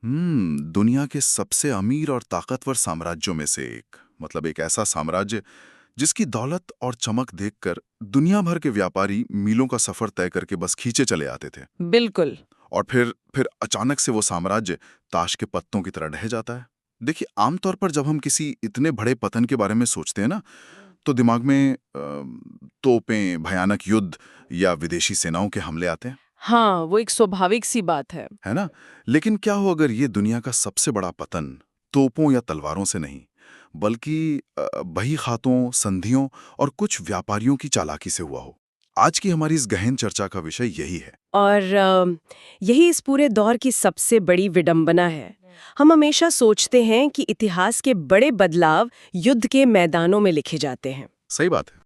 दुनिया के सबसे अमीर और ताकतवर साम्राज्यों में से एक, मतलब एक ऐसा साम्राज्य जिसकी दौलत और चमक देखकर दुनिया भर के व्यापारी मीलों का सफर तय करके बस खींचे चले आते थे। बिल्कुल। और फिर अचानक से वो साम्राज्य ताश के पत्तों की तरह ढह जाता है। देखिए, आमतौर पर जब हम किसी इतने बड़े पतन के बारे में सोचते हैं ना, तो दिमाग में तोपें, भयानक युद्ध या विदेशी सेनाओं के हमले आते हैं, हाँ, वो एक स्वाभाविक सी बात है। है ना? लेकिन क्या हो अगर ये दुनिया का सबसे बड़ा पतन तोपों या तलवारों से नहीं, बल्कि बही खातों, संधियों और कुछ व्यापारियों की चालाकी से हुआ हो? आज की हमारी इस गहन चर्चा का विषय यही है। और यही इस पूरे दौर की सबसे बड़ी विडंबना है। हम हमेशा सोचते हैं कि इतिहास के बड़े बदलाव युद्ध के मैदानों में लिखे जाते हैं। सही बात है।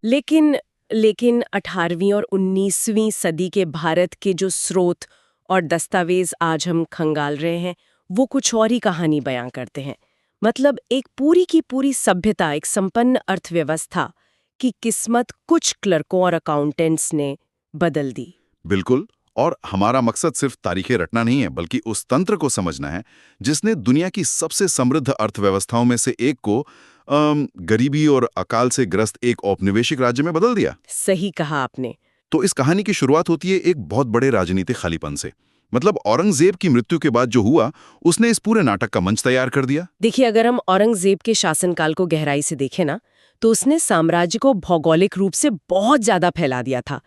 लेकिन 18वीं और 19वीं सदी के भारत के जो स्रोत और दस्तावेज आज हम खंगाल रहे हैं, वो कुछ और ही कहानी बयां करते हैं। मतलब एक पूरी की पूरी सभ्यता, एक संपन्न अर्थव्यवस्था की किस्मत कुछ क्लर्कों और अकाउंटेंट्स ने बदल दी। बिल्कुल। और हमारा मकसद सिर्फ तारीखें रटना नहीं है, बल्कि उस तंत्र को समझना है जिसने दुनिया की सबसे समृद्ध अर्थव्यवस्थाओं में से एक को गरीबी और अकाल से ग्रस्त एक औपनिवेशिक राज्य में बदल दिया। सही कहा आपने। तो इस कहानी की शुरुआत होती है एक बहुत बड़े राजनीतिक खालीपन से। मतलब औरंगजेब की मृत्यु के बाद जो हुआ, उसने इस पूरे नाटक का मंच तैयार कर दिया। देखिए, अगर हम औरंगजेब के शासनकाल को गहराई से देखें ना, तो उसने साम्राज्य को भौगोलिक रूप से बहुत ज्यादा फैला दिया था।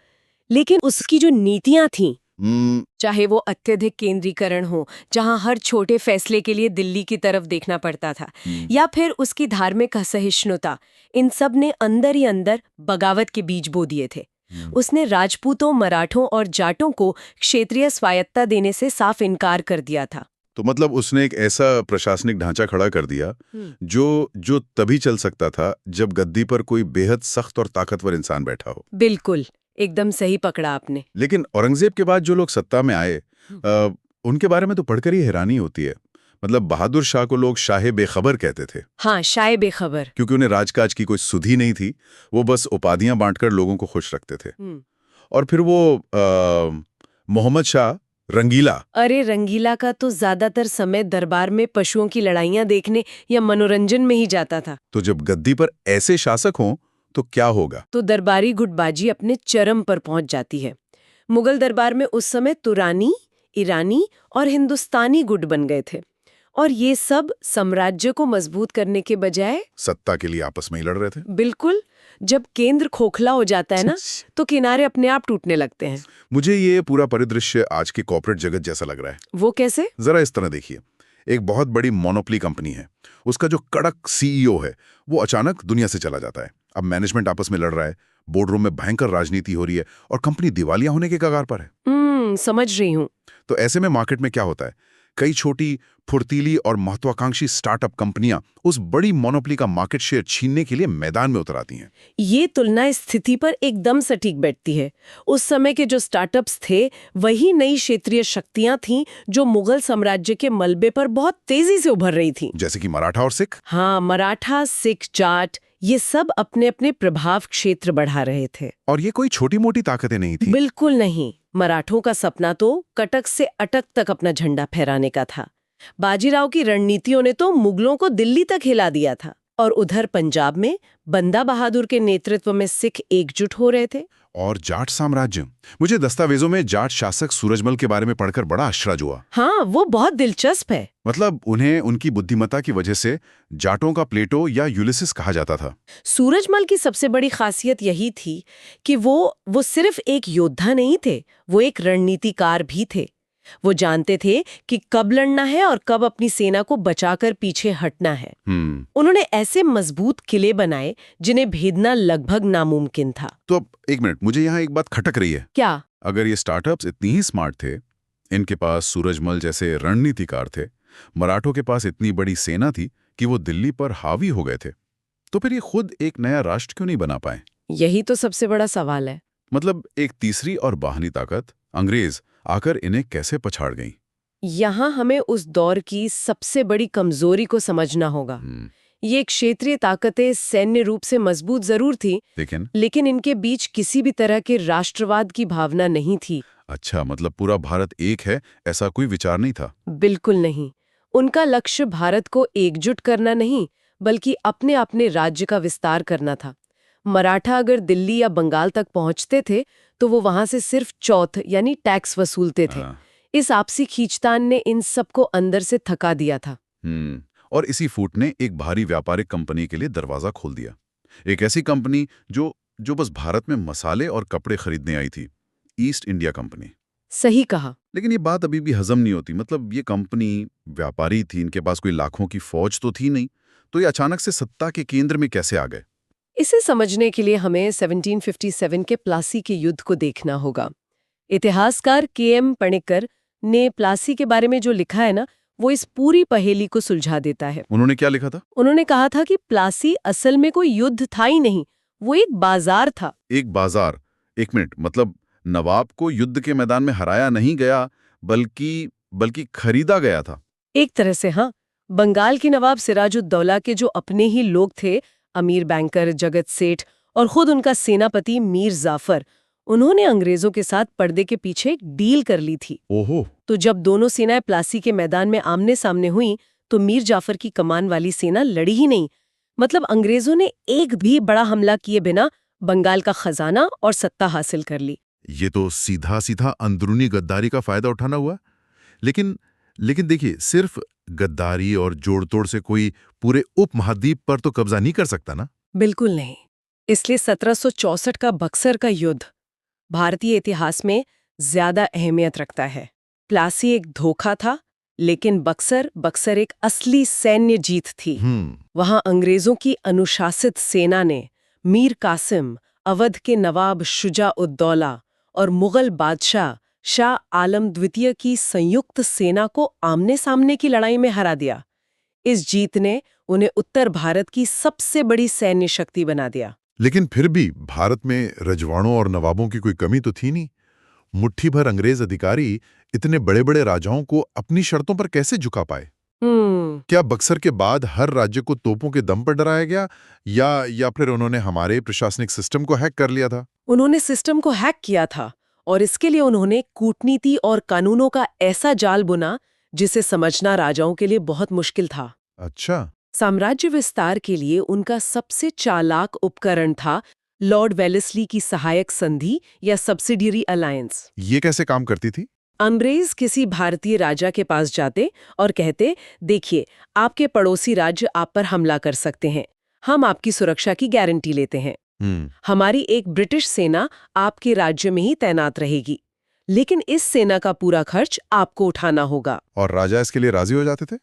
लेकिन उसकी जो नीतियां थीं, चाहे वो अत्यधिक केंद्रीकरण हो, जहां हर छोटे फैसले के लिए दिल्ली की तरफ देखना पड़ता था, या फिर उसकी धार्मिक असहिष्णुता, इन सब ने अंदर ही अंदर बगावत के बीज बो दिए थे। उसने राजपूतों, मराठों और जाटों को क्षेत्रीय स्वायत्तता देने से साफ इनकार कर दिया था। तो मतलब उसने एक ऐसा प्रशासनिक ढांचा खड़ा कर दिया जो जो तभी चल सकता था जब गद्दी पर कोई बेहद सख्त और ताकतवर इंसान बैठा हो। बिल्कुल, एकदम सही पकड़ा आपने। लेकिन औरंगजेब के बाद जो लोग सत्ता में आए, उनके बारे में तो पढ़कर ही हैरानी होती है। मतलब बहादुर शाह को लोग शाहे बेखबर कहते थे। हाँ, शाये बेखबर। क्योंकि उन्हें राजकाज की कोई सुधि नहीं थी। वो बस उपाधियां बांटकर लोगों को खुश रखते थे। और फिर वो मोहम्मद शाह रंगीला। अरे, रंगीला का तो ज्यादातर समय दरबार में पशुओं की लड़ाइयां देखने या मनोरंजन में ही जाता था। तो जब गद्दी पर ऐसे शासक हों तो क्या होगा? तो दरबारी गुटबाजी अपने चरम पर पहुंच जाती है। मुगल दरबार में उस समय तुरानी, ईरानी और हिंदुस्तानी गुट बन गए थे, और ये सब साम्राज्य को मजबूत करने के बजाय सत्ता के लिए आपस में ही लड़ रहे थे। बिल्कुल, जब केंद्र खोखला हो जाता है ना, तो किनारे अपने आप टूटने लगते हैं। मुझे ये पूरा परिदृश्य आज की कॉर्पोरेट जगत जैसा लग रहा है। वो कैसे? जरा इस तरह देखिए, एक बहुत बड़ी मोनोपोली कंपनी है, उसका जो कड़क सीईओ है वो अचानक दुनिया से चला जाता है। अब मैनेजमेंट आपस में लड़ रहा है, बोर्डरूम में भयंकर राजनीति हो रही है और कंपनी दिवालिया होने के कगार पर है। समझ रही हूँ। तो ऐसे में मार्केट में क्या होता है? कई छोटी, फुर्तीली और महत्वाकांक्षी स्टार्टअप कंपनियां उस बड़ी मोनोपोली का मार्केट शेयर छीनने के लिए मैदान में उतर आती हैं। ये तुलना स्थिति पर एकदम सटीक बैठती है। उस समय के जो स्टार्टअप्स थे, वही नई क्षेत्रीय शक्तियां थीं जो मुगल साम्राज्य के मलबे पर बहुत तेजी से उभर रही थीं। जैसे कि मराठा और सिख। हाँ, मराठा, सिख, जाट, ये सब अपने अपने प्रभाव क्षेत्र बढ़ा रहे थे। और ये कोई छोटी मोटी ताकतें नहीं थी। बिल्कुल नहीं। मराठों का सपना तो कटक से अटक तक अपना झंडा फहराने का था। बाजीराव की रणनीतियों ने तो मुगलों को दिल्ली तक हिला दिया था। और उधर पंजाब में बंदा बहादुर के नेतृत्व में सिख एकजुट हो रहे थे। और जाट साम्राज्य, मुझे दस्तावेजों में जाट शासक सूरजमल के बारे में पढ़कर बड़ा आश्चर्य हुआ। हाँ, वो बहुत दिलचस्प है। मतलब उन्हें उनकी बुद्धिमत्ता की वजह से जाटों का प्लेटो या यूलिसिस कहा जाता था। सूरजमल की सबसे बड़ी खासियत यही थी कि वो सिर्फ एक योद्धा नहीं थे, वो एक रणनीतिकार भी थे। वो जानते थे कि कब लड़ना है और कब अपनी सेना को बचाकर पीछे हटना है। उन्होंने ऐसे मजबूत किले बनाए जिन्हें भेदना लगभग नामुमकिन था। तो अब एक मिनट, मुझे यहाँ एक बात खटक रही है। क्या? अगर ये स्टार्टअप्स इतनी ही स्मार्ट थे, इनके पास सूरजमल जैसे रणनीतिकार थे, मराठों के पास इतनी बड़ी सेना थी कि वो दिल्ली पर हावी हो गए थे, तो फिर ये खुद एक नया राष्ट्र क्यों नहीं बना पाए? यही तो सबसे बड़ा सवाल है। मतलब एक तीसरी और बाहरी ताकत, अंग्रेज, आकर इन्हें कैसे पछाड़ गई? यहाँ हमें उस दौर की सबसे बड़ी कमजोरी को समझना होगा। ये क्षेत्रीय ताकतें सैन्य रूप से मजबूत जरूर थी, लेकिन इनके बीच किसी भी तरह के राष्ट्रवाद की भावना नहीं थी। अच्छा, मतलब पूरा भारत एक है, ऐसा कोई विचार नहीं था? बिल्कुल नहीं। उनका लक्ष्य भारत को एकजुट करना नहीं, बल्कि अपने अपने राज्य का विस्तार करना था। मराठा अगर दिल्ली या बंगाल तक पहुंचते थे तो वो वहां से सिर्फ चौथ यानी टैक्स वसूलते थे। हाँ। इस आपसी खींचतान ने इन सबको अंदर से थका दिया था। और इसी फूट ने एक भारी व्यापारिक कंपनी के लिए दरवाजा खोल दिया। एक ऐसी कंपनी जो बस भारत में मसाले और कपड़े खरीदने आई थी, ईस्ट इंडिया कंपनी। सही कहा। लेकिन ये बात अभी भी हजम नहीं होती। मतलब ये कंपनी व्यापारी थी, इनके पास कोई लाखों की फौज तो थी नहीं, तो ये अचानक से सत्ता के केंद्र में कैसे आ गए? इसे समझने के लिए हमें 1757 के प्लासी के युद्ध को देखना होगा। इतिहासकार के.एम. पणिक्कर ने प्लासी के बारे में जो लिखा है ना, वो इस पूरी पहेली को सुलझा देता है। उन्होंने क्या लिखा था? उन्होंने कहा था कि प्लासी असल में कोई युद्ध था ही नहीं, वो एक बाजार था। एक बाजार? एक मिनट, मतलब नवाब को युद्ध के मैदान में हराया नहीं गया, बल्कि खरीदा गया था। एक तरह से हाँ। बंगाल के नवाब सिराजुद्दौला के जो अपने ही लोग थे, अमीर बैंकर जगत सेठ और खुद उनका सेनापति मीर जाफर, उन्होंने अंग्रेजों के साथ पर्दे के पीछे एक डील कर ली थी। ओहो। तो जब दोनों सेनाएं प्लासी के मैदान में आमने सामने हुई तो मीर जाफर की कमान वाली सेना लड़ी ही नहीं। मतलब अंग्रेजों ने एक भी बड़ा हमला किए बिना बंगाल का खजाना और सत्ता हासिल कर ली। ये तो सीधा सीधा अंदरूनी गद्दारी का फायदा उठाना हुआ। लेकिन देखिए, सिर्फ गद्दारी और जोड़तोड़ से कोई पूरे उपमहाद्वीप पर तो कब्जा नहीं कर सकता ना? बिल्कुल नहीं। इसलिए 1764 का बक्सर का युद्ध भारतीय इतिहास में ज्यादा अहमियत रखता है। प्लासी एक धोखा था, लेकिन बक्सर एक असली सैन्य जीत थी। वहां अंग्रेजों की अनुशासित सेना ने मीर कासिम, अवध के नवाब शुजा-उद-दौला और मुगल बादशाह शाह आलम द्वितीय की संयुक्त सेना को आमने सामने की लड़ाई में हरा दिया। इस जीत ने उन्हें उत्तर भारत की सबसे बड़ी सैन्य शक्ति बना दिया। लेकिन फिर भी भारत में रजवाड़ों और नवाबों की कोई कमी तो थी नहीं। मुट्ठी भर अंग्रेज अधिकारी इतने बड़े बड़े राजाओं को अपनी शर्तों पर कैसे झुका पाए? क्या बक्सर के बाद हर राज्य को तोपों के दम पर डराया गया, या फिर उन्होंने हमारे प्रशासनिक सिस्टम को हैक कर लिया था? उन्होंने सिस्टम को हैक किया था और इसके लिए उन्होंने कूटनीति और कानूनों का ऐसा जाल बुना जिसे समझना राजाओं के लिए बहुत मुश्किल था। अच्छा। साम्राज्य विस्तार के लिए उनका सबसे चालाक उपकरण था लॉर्ड वेलेस्ली की सहायक संधि या सब्सिडियरी अलायंस। ये कैसे काम करती थी? अंग्रेज किसी भारतीय राजा के पास जाते और कहते, देखिए, आपके पड़ोसी राज्य आप पर हमला कर सकते हैं, हम आपकी सुरक्षा की गारंटी लेते हैं। हमारी एक ब्रिटिश सेना आपके राज्य में ही तैनात रहेगी, लेकिन इस सेना का पूरा खर्च आपको उठाना होगा। और राजा इसके लिए राजी हो जाते थे?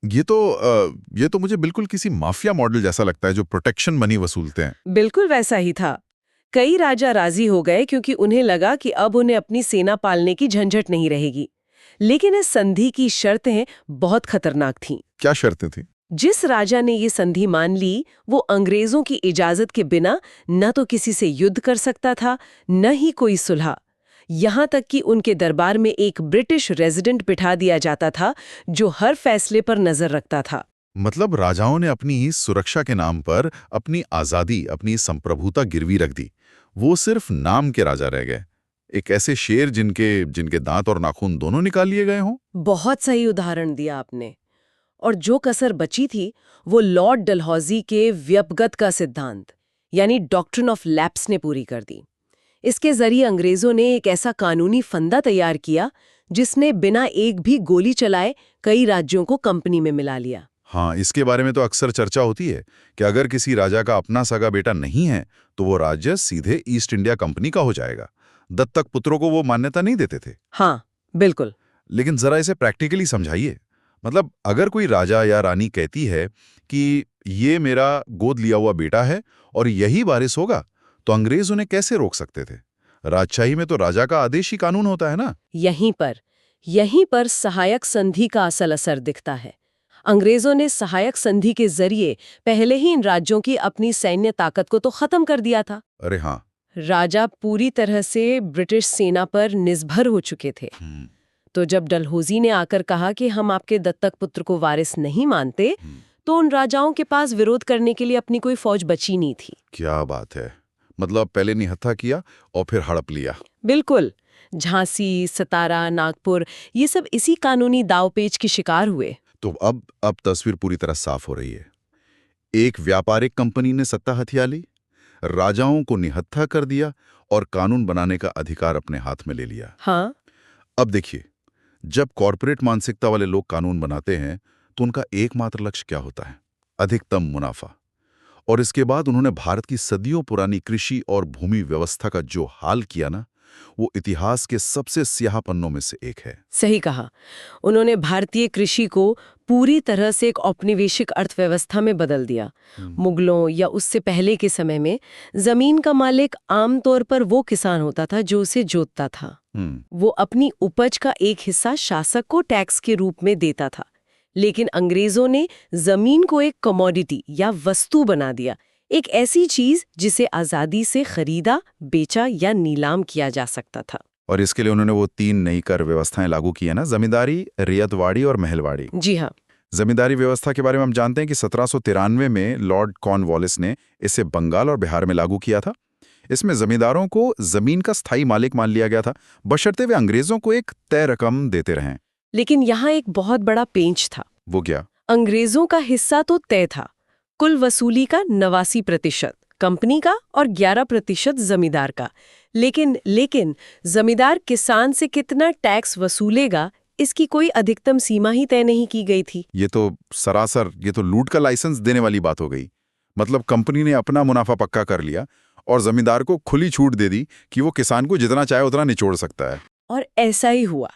ये तो मुझे बिल्कुल किसी माफिया मॉडल जैसा लगता है, जो प्रोटेक्शन मनी वसूलते हैं। बिल्कुल वैसा ही था। कई राजा राजी हो गए क्योंकि उन्हें लगा कि अब उन्हें अपनी सेना पालने की झंझट नहीं रहेगी। लेकिन इस संधि की शर्तें बहुत खतरनाक थीं। क्या शर्तें थीं? जिस राजा ने ये संधि मान ली, वो अंग्रेजों की इजाजत के बिना न तो किसी से युद्ध कर सकता था, न ही कोई सुलह। यहाँ तक कि उनके दरबार में एक ब्रिटिश रेजिडेंट बिठा दिया जाता था जो हर फैसले पर नजर रखता था। मतलब राजाओं ने अपनी सुरक्षा के नाम पर अपनी आजादी, अपनी संप्रभुता गिरवी रख दी। वो सिर्फ नाम के राजा रह गए, एक ऐसे शेर जिनके दांत और नाखून दोनों निकाल लिए गए हों। बहुत सही उदाहरण दिया आपने। और जो कसर बची थी वो लॉर्ड डलहौजी के व्यपगत का सिद्धांत यानी डॉक्ट्रिन ऑफ लैप्स ने पूरी कर दी। इसके जरिए अंग्रेजों ने एक ऐसा कानूनी फंदा तैयार किया जिसने बिना एक भी गोली चलाए कई राज्यों को कंपनी में मिला लिया। हाँ, इसके बारे में तो अक्सर चर्चा होती है कि अगर किसी राजा का अपना सगा बेटा नहीं है तो वो राज्य सीधे ईस्ट इंडिया कंपनी का हो जाएगा। दत्तक पुत्रों को वो मान्यता नहीं देते थे। हाँ, बिल्कुल। लेकिन जरा इसे प्रैक्टिकली समझाइए। मतलब अगर कोई राजा या रानी कहती है कि ये मेरा गोद लिया हुआ बेटा है और यही वारिस होगा, तो अंग्रेज उन्हें कैसे रोक सकते थे? राजशाही में तो राजा का आदेश ही कानून होता है ना। यहीं पर सहायक संधि का असल असर दिखता है। अंग्रेजों ने सहायक संधि के जरिए पहले ही इन राज्यों की अपनी सैन्य ताकत को तो खत्म कर दिया था। अरे हाँ। राजा पूरी तरह से ब्रिटिश सेना पर निर्भर हो चुके थे। तो जब डलहौजी ने आकर कहा कि हम आपके दत्तक पुत्र को वारिस नहीं मानते, तो उन राजाओं के पास विरोध करने के लिए अपनी कोई फौज बची नहीं थी। क्या बात है। मतलब पहले निहत्था किया और फिर हड़प लिया। बिल्कुल। झांसी, सतारा, नागपुर, ये सब इसी कानूनी दावपेच के शिकार हुए। तो अब तस्वीर पूरी तरह साफ हो रही है। एक व्यापारिक कंपनी ने सत्ता हथिया ली, राजाओं को निहत्था कर दिया और कानून बनाने का अधिकार अपने हाथ में ले लिया। हाँ। अब देखिए, जब कॉरपोरेट मानसिकता वाले लोग कानून बनाते हैं तो उनका एकमात्र लक्ष्य क्या होता है? अधिकतम मुनाफा। और इसके बाद उन्होंने भारत की सदियों पुरानी कृषि और भूमि व्यवस्था का जो हाल किया ना, वो इतिहास के सबसे स्याह पन्नों में से एक है। सही कहा। उन्होंने भारतीय कृषि को पूरी तरह से एक औपनिवेशिक अर्थव्यवस्था में बदल दिया। मुगलों या उससे पहले के समय में जमीन का मालिक आमतौर पर वो किसान होता था जो उसे जोतता था। वो अपनी उपज का एक हिस्सा शासक को टैक्स के रूप में देता था। लेकिन अंग्रेजों ने जमीन को एक कमोडिटी या वस्तु बना दिया, एक ऐसी चीज जिसे आजादी से खरीदा, बेचा या नीलाम किया जा सकता था। और इसके लिए उन्होंने वो 3 नई कर व्यवस्थाएं लागू की है ना, जमींदारी, रियतवाड़ी और महलवाड़ी। जी हाँ। जमींदारी व्यवस्था के बारे में हम जानते हैं कि 1793 में लॉर्ड कॉर्नवालिस ने इसे बंगाल और बिहार में लागू किया था। इसमें जमींदारों को जमीन का स्थायी मालिक मान लिया गया था, बशर्ते वे अंग्रेजों को एक तय रकम देते रहें। लेकिन यहाँ एक बहुत बड़ा पेंच था। वो क्या? अंग्रेजों का हिस्सा तो तय था, कुल वसूली का 89% कंपनी का और 11% जमींदार का। लेकिन जमींदार किसान से कितना टैक्स वसूलेगा, इसकी कोई अधिकतम सीमा ही तय नहीं की गई थी। ये तो लूट का लाइसेंस देने वाली बात हो गई। मतलब कंपनी ने अपना मुनाफा पक्का कर लिया और जमींदार को खुली छूट दे दी कि वो किसान को जितना चाहे उतना निचोड़ सकता है। और ऐसा ही हुआ।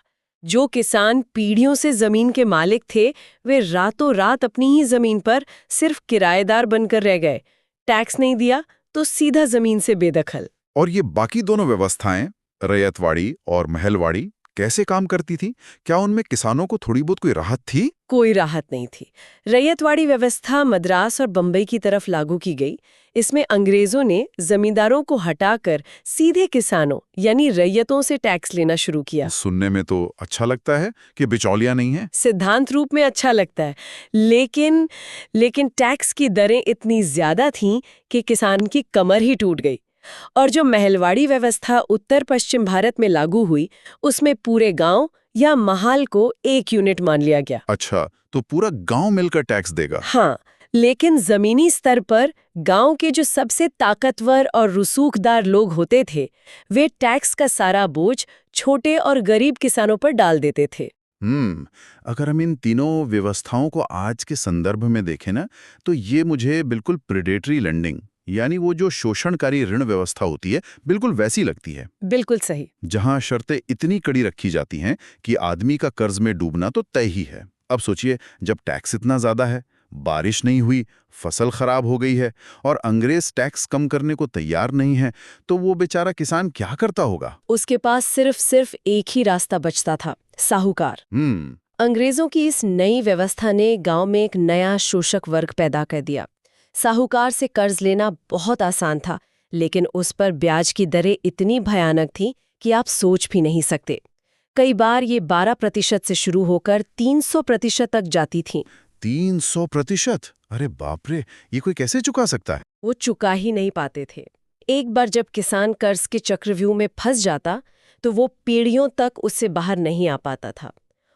जो किसान पीढ़ियों से जमीन के मालिक थे, वे रातों रात अपनी ही जमीन पर सिर्फ किराएदार बनकर रह गए। टैक्स नहीं दिया तो सीधा जमीन से बेदखल। और ये बाकी दोनों व्यवस्थाएं, रैयतवाड़ी और महलवाड़ी, कैसे काम करती थी? क्या उनमें किसानों को थोड़ी बहुत कोई राहत थी? कोई राहत नहीं थी। रैयतवाड़ी व्यवस्था मद्रास और बंबई की तरफ लागू की गई। इसमें अंग्रेजों ने जमींदारों को हटाकर सीधे किसानों यानी रैयतों से टैक्स लेना शुरू किया। सुनने में तो अच्छा लगता है कि बिचौलिया नहीं है। सिद्धांत रूप में अच्छा लगता है, लेकिन टैक्स की दरें इतनी ज्यादा थीं कि किसान की कमर ही टूट गई। और जो महलवाड़ी व्यवस्था उत्तर पश्चिम भारत में लागू हुई, उसमें पूरे गांव या महाल को एक यूनिट मान लिया गया। अच्छा, तो पूरा गांव मिलकर टैक्स देगा? हाँ, लेकिन जमीनी स्तर पर गांव के जो सबसे ताकतवर और रसूखदार लोग होते थे, वे टैक्स का सारा बोझ छोटे और गरीब किसानों पर डाल देते थे। अगर हम इन तीनों व्यवस्थाओं को आज के संदर्भ में देखें ना, तो ये मुझे बिल्कुल प्रेडेटरी लेंडिंग, यानी वो जो शोषणकारी ऋण व्यवस्था होती है, बिल्कुल वैसी लगती है। बिल्कुल सही। जहां शर्तें इतनी कड़ी रखी जाती हैं कि आदमी का कर्ज में डूबना तो तय ही है। अब सोचिए, जब टैक्स इतना ज्यादा है, बारिश नहीं हुई, फसल खराब हो गई है और अंग्रेज टैक्स कम करने को तैयार नहीं है, तो वो बेचारा किसान क्या करता होगा? उसके पास सिर्फ एक ही रास्ता बचता था, साहूकार। अंग्रेजों की इस नई व्यवस्था ने गांव में एक नया शोषक वर्ग पैदा कर दिया। साहूकार से कर्ज लेना बहुत आसान था, लेकिन उस पर ब्याज की दरें इतनी भयानक थीं कि आप सोच भी नहीं सकते। कई बार ये 12% से शुरू होकर 300% तक जाती थीं। 300%? अरे बाप रे, ये कोई कैसे चुका सकता है? वो चुका ही नहीं पाते थे। एक बार जब किसान कर्ज के चक्रव्यूह में फंस जाता, तो वो पीढ़ियों तक उससे बाहर नहीं आ पाता था।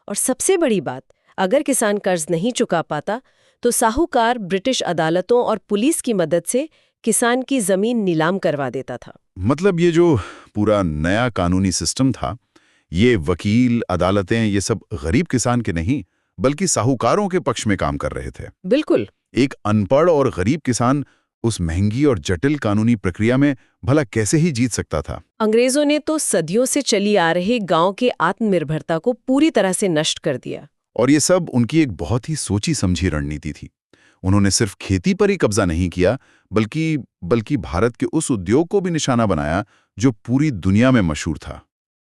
और सबसे बड़ी बात, अगर किसान कर्ज नहीं चुका पाता, तो साहूकार ब्रिटिश अदालतों और पुलिस की मदद से किसान की जमीन नीलाम करवा देता था। मतलब ये जो पूरा नया कानूनी सिस्टम था, ये वकील, अदालतें, ये सब गरीब किसान के नहीं बल्कि साहूकारों के पक्ष में काम कर रहे थे। बिल्कुल। एक अनपढ़ और गरीब किसान उस महंगी और जटिल कानूनी प्रक्रिया में भला कैसे ही जीत सकता था? अंग्रेजों ने तो सदियों से चली आ रही गांव के आत्मनिर्भरता को पूरी तरह से नष्ट कर दिया। और ये सब उनकी एक बहुत ही सोची समझी रणनीति थी। उन्होंने सिर्फ खेती पर ही कब्जा नहीं किया, बल्कि भारत के उस उद्योग को भी निशाना बनाया जो पूरी दुनिया में मशहूर था,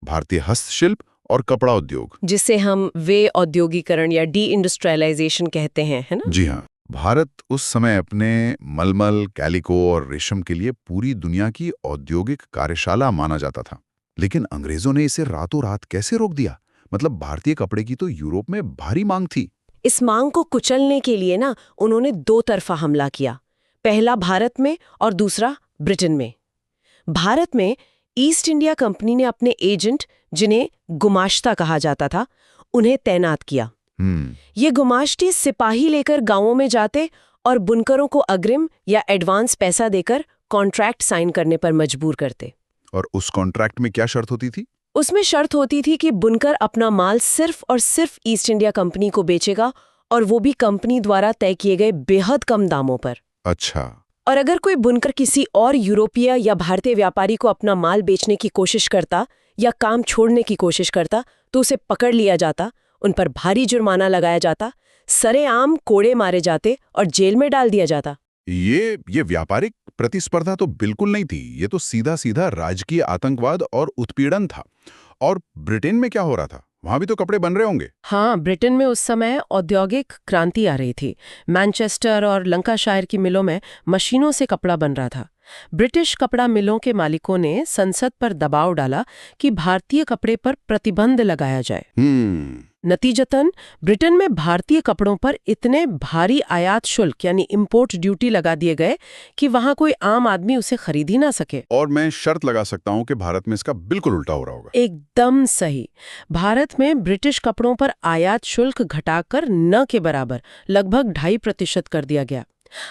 भारतीय हस्तशिल्प और कपड़ा उद्योग, जिसे हम वे औद्योगिकरण या डी इंडस्ट्रियलाइजेशन कहते हैं, है ना? जी हाँ। भारत उस समय अपने मलमल, कैलिको और रेशम के लिए पूरी दुनिया की औद्योगिक कार्यशाला माना जाता था। लेकिन अंग्रेजों ने इसे रातों रात कैसे रोक दिया? मतलब भारतीय कपड़े की तो यूरोप में भारी मांग थी। इस मांग को कुचलने के लिए ना उन्होंने 2 तरफा हमला किया। पहला भारत में और दूसरा ब्रिटेन में। भारत में ईस्ट इंडिया कंपनी ने अपने एजेंट, जिन्हें गुमाश्ता कहा जाता था, उन्हें तैनात किया। ये गुमाश्ती सिपाही लेकर गांवों में जाते और बुनकरों को अग्रिम या एडवांस पैसा देकर कॉन्ट्रैक्ट साइन करने पर मजबूर करते। और उस कॉन्ट्रैक्ट में क्या शर्त होती थी? उसमें शर्त होती थी कि बुनकर अपना माल सिर्फ और सिर्फ ईस्ट इंडिया कंपनी को बेचेगा, और वो भी कंपनी द्वारा तय किए गए बेहद कम दामों पर। अच्छा। और अगर कोई बुनकर किसी और यूरोपीय या भारतीय व्यापारी को अपना माल बेचने की कोशिश करता या काम छोड़ने की कोशिश करता तो उसे पकड़ लिया जाता, उन पर भारी जुर्माना लगाया जाता, सरेआम कोड़े मारे जाते और जेल में डाल दिया जाता। ये व्यापारिक प्रतिस्पर्धा तो बिल्कुल नहीं थी, ये तो सीधा सीधा राजकीय आतंकवाद और उत्पीड़न था। और ब्रिटेन में क्या हो रहा था? वहां भी तो कपड़े बन रहे होंगे। हाँ, ब्रिटेन में उस समय औद्योगिक क्रांति आ रही थी। मैनचेस्टर और लंकाशायर की मिलों में मशीनों से कपड़ा बन रहा था। ब्रिटिश कपड़ा मिलों के मालिकों ने संसद पर दबाव डाला कि भारतीय कपड़े पर प्रतिबंध लगाया जाए। नतीजतन ब्रिटेन में भारतीय कपड़ों पर इतने भारी आयात शुल्क यानी इंपोर्ट ड्यूटी लगा दिए गए कि वहां कोई आम आदमी उसे खरीद ही ना सके। और मैं शर्त लगा सकता हूं कि भारत में इसका बिल्कुल उल्टा हो रहा होगा। एकदम सही। भारत में ब्रिटिश कपड़ों पर आयात शुल्क घटाकर न के बराबर लगभग 2.5% कर दिया गया।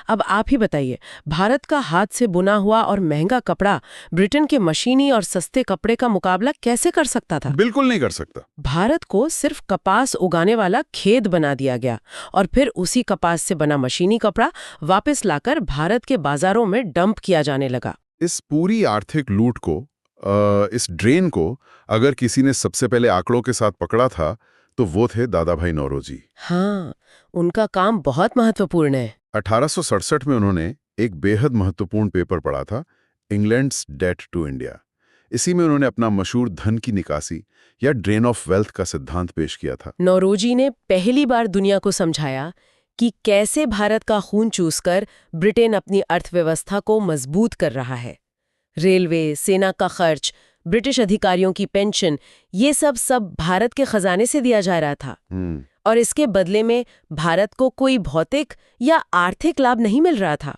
अब आप ही बताइए, भारत का हाथ से बुना हुआ और महंगा कपड़ा ब्रिटेन के मशीनी और सस्ते कपड़े का मुकाबला कैसे कर सकता था? बिल्कुल नहीं कर सकता। भारत को सिर्फ कपास उगाने वाला खेत बना दिया गया और फिर उसी कपास से बना मशीनी कपड़ा वापस लाकर भारत के बाजारों में डंप किया जाने लगा। इस पूरी आर्थिक लूट को, इस ड्रेन को अगर किसी ने सबसे पहले आंकड़ों के साथ पकड़ा था तो वो थे दादा भाई नौरोजी। हाँ, उनका काम बहुत महत्वपूर्ण है। 1867 में उन्होंने एक बेहद महत्वपूर्ण पेपर पढ़ा था, इंग्लैंड्स डेट टू इंडिया। इसी में उन्होंने अपना मशहूर धन की निकासी या ड्रेन ऑफ वेल्थ का सिद्धांत पेश किया था। नौरोजी ने पहली बार दुनिया को समझाया कि कैसे भारत का खून चूसकर ब्रिटेन अपनी अर्थव्यवस्था को मजबूत कर रहा है। रेलवे, सेना का खर्च, ब्रिटिश अधिकारियों की पेंशन, ये सब भारत के खजाने से दिया जा रहा था। और इसके बदले में भारत को कोई भौतिक या आर्थिक लाभ नहीं मिल रहा था।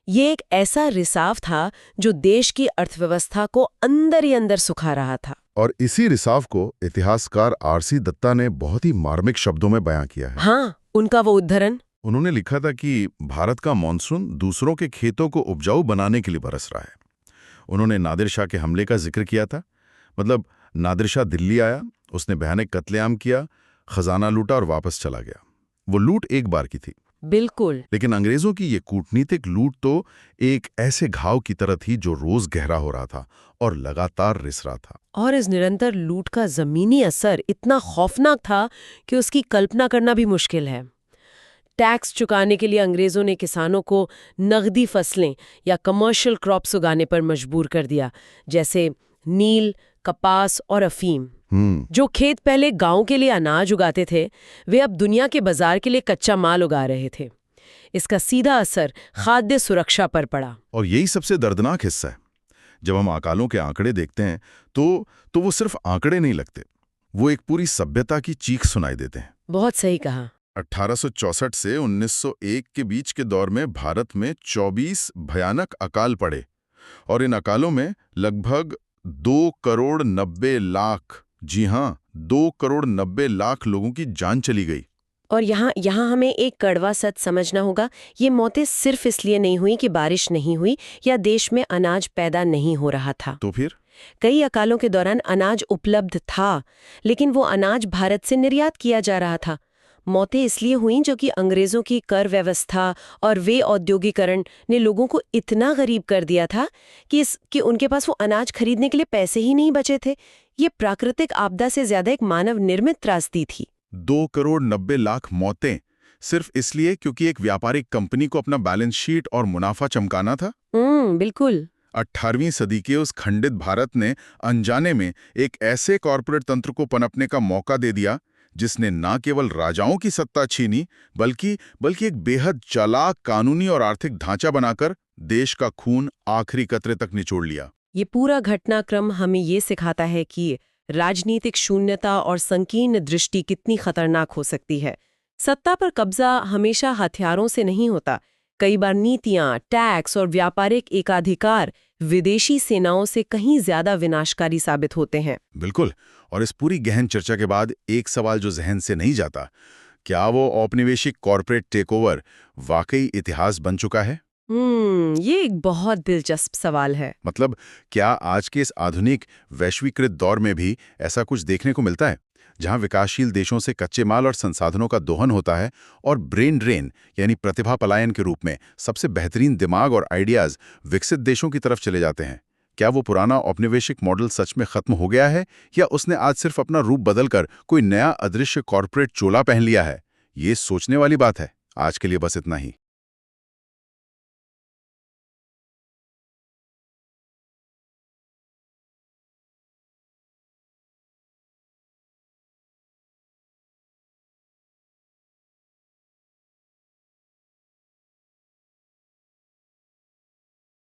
ये एक ऐसा रिसाव था जो देश की अर्थव्यवस्था को अंदर ही अंदर सुखा रहा था। और इसी रिसाव को इतिहासकार आरसी दत्ता ने बहुत ही मार्मिक शब्दों में बयां किया है। हाँ, उनका वो उद्धरण। उन्होंने लिखा था कि भारत का मॉनसून दूसरों के खेतों को उपजाऊ बनाने के लिए बरस रहा है। उन्होंने नादिर शाह के हमले का जिक्र किया था। मतलब नादिर शाह दिल्ली आया, उसने भयानक कत्लेआम किया, खजाना लूटा और वापस चला गया। वो लूट एक बार की थी, बिल्कुल। लेकिन अंग्रेजों की ये कूटनीतिक लूट तो एक ऐसे घाव की तरह थी जो रोज गहरा हो रहा था और लगातार रिस रहा था। और इस निरंतर लूट का जमीनी असर इतना खौफनाक था कि उसकी कल्पना करना भी मुश्किल है। टैक्स चुकाने के लिए अंग्रेजों ने किसानों को नगदी फसलें या कमर्शियल क्रॉप्स उगाने पर मजबूर कर दिया, जैसे नील, कपास और अफीम। जो खेत पहले गांव के लिए अनाज उगाते थे, वे अब दुनिया के बाजार के लिए कच्चा माल उगा रहे थे। इसका सीधा असर खाद्य सुरक्षा पर पड़ा। और यही सबसे दर्दनाक हिस्सा है। जब हम अकालों के आंकड़े देखते हैं तो वो सिर्फ आंकड़े नहीं लगते, वो एक पूरी सभ्यता की चीख सुनाई देते हैं। बहुत सही कहा। 1864 से 1901 के बीच के दौर में भारत में 24 भयानक अकाल पड़े और इन अकालों में लगभग 2 करोड़ 90 लाख, जी हाँ, 2 करोड़ 90 लाख लोगों की जान चली गई। और यहाँ हमें एक कड़वा सच समझना होगा। ये मौतें सिर्फ इसलिए नहीं हुई कि बारिश नहीं हुई या देश में अनाज पैदा नहीं हो रहा था। तो फिर कई अकालों के दौरान अनाज उपलब्ध था, लेकिन वो अनाज भारत से निर्यात किया जा रहा था। मौतें इसलिए हुईं जो कि अंग्रेजों की कर व्यवस्था और वे औद्योगिकरण ने लोगों को इतना गरीब कर दिया था कि उनके पास वो अनाज खरीदने के लिए पैसे ही नहीं बचे थे। ये प्राकृतिक आपदा से ज्यादा एक मानव निर्मित त्रासदी थी। 2 करोड़ 90 लाख मौतें सिर्फ इसलिए क्योंकि एक व्यापारिक कंपनी को अपना बैलेंस शीट और मुनाफा चमकाना था। बिल्कुल। 18वीं सदी के उस खंडित भारत ने अनजाने में एक ऐसे कॉरपोरेट तंत्र को पनपने का मौका दे दिया जिसने न केवल राजाओं की सत्ता छीनी बल्कि एक बेहद चालाक कानूनी और आर्थिक ढांचा बनाकर देश का खून आखिरी कतरे तक निचोड़ लिया। ये पूरा घटनाक्रम हमें ये सिखाता है कि राजनीतिक शून्यता और संकीर्ण दृष्टि कितनी खतरनाक हो सकती है। सत्ता पर कब्जा हमेशा हथियारों से नहीं होता। कई बार नीतियां, टैक्स और व्यापारिक एकाधिकार विदेशी सेनाओं से कहीं ज्यादा विनाशकारी साबित होते हैं। बिल्कुल। और इस पूरी गहन चर्चा के बाद एक सवाल जो जहन से नहीं जाता, क्या वो औपनिवेशिक कॉरपोरेट टेकओवर वाकई इतिहास बन चुका है? ये एक बहुत दिलचस्प सवाल है। मतलब क्या आज के इस आधुनिक वैश्वीकृत दौर में भी ऐसा कुछ देखने को मिलता है, जहां विकासशील देशों से कच्चे माल और संसाधनों का दोहन होता है और ब्रेन ड्रेन यानी प्रतिभा पलायन के रूप में सबसे बेहतरीन दिमाग और आइडियाज विकसित देशों की तरफ चले जाते हैं? क्या वो पुराना औपनिवेशिक मॉडल सच में खत्म हो गया है, या उसने आज सिर्फ अपना रूप बदलकर कोई नया अदृश्य कॉरपोरेट चोला पहन लिया है? ये सोचने वाली बात है। आज के लिए बस इतना ही।